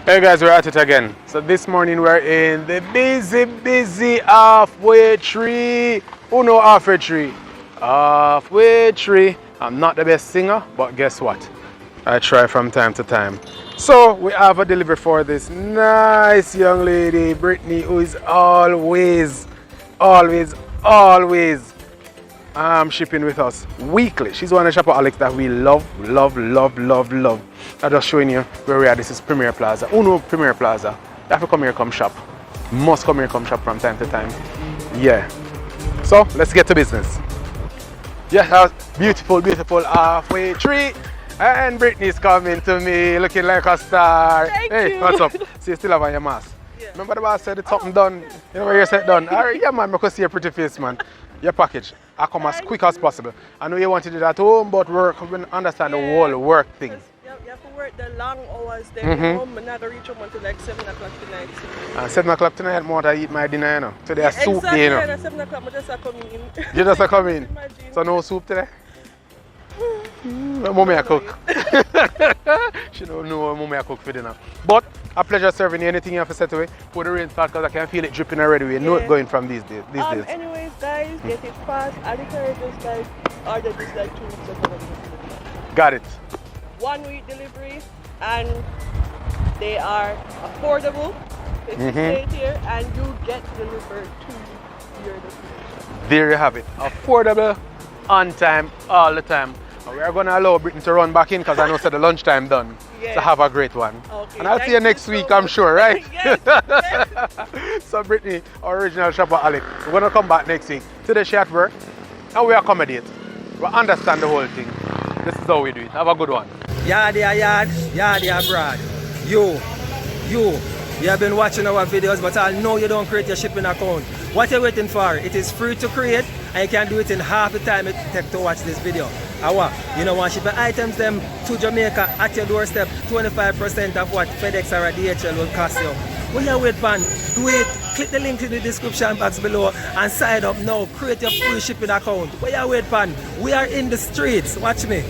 Hey guys, we're at it again. So this morning we're in the busy halfway tree. Who know halfway tree? Halfway tree. I'm not the best singer, but guess what? I try from time to time. So we have a delivery for this nice young lady, Brittany, who is always shipping with us weekly. She's one of the shopaholics that we love. I'm just showing you where we are. This is Premier Plaza. Who know Premier Plaza? You have to come here, come shop. Must come here, come shop from time to time. Yeah. So let's get to business. Yeah, that was beautiful halfway tree. And Brittany's coming to me looking like a star. Thank you. What's up? So you still have on your mask? Yeah. Remember the boss said the top done? You know where you said done? All right, yeah man, I can see your pretty face, man. Your package. I come as quick as possible. I know you want to do that at home, but work, we understand the whole work thing. You have to work the long hours there. You know, I'm not going to reach home until like 7 o'clock tonight. And 7 o'clock tonight, I want to eat my dinner, you know. Today a soup exactly, day, you know. At 7 o'clock, I just come in. You just come in. Imagine. So no soup today? Mommy I cook. She don't know mommy I cook for dinner. But a pleasure serving you. Anything you have to set away? Put the rain start because I can feel it dripping already. We know it going from these days. Anyways, guys, get it fast. I encourage us guys order this like 2 weeks ago. Got it. 1 week delivery, and they are affordable. It's stay here, and you get delivered to your destination. There you have it. Affordable, on time, all the time. And we are going to allow Britain to run back in because I know the lunchtime done. Yes. So have a great one. Okay, and I'll see you next week, I'm sure, right? Yes. So Brittany, our original shopaholic, we're going to come back next week. Today she at work and we accommodate. We understand the whole thing. This is how we do it. Have a good one. Yard, abroad. You have been watching our videos, but I know you don't create your shipping account. What are you waiting for? It is free to create, and you can do it in half the time it takes to watch this video. You know, want shipping items them to Jamaica at your doorstep, 25% of what FedEx or DHL will cost you. What you wait for? Do it. Click the link in the description box below and sign up now. Create your free shipping account. What you wait for? We are in the streets. Watch me.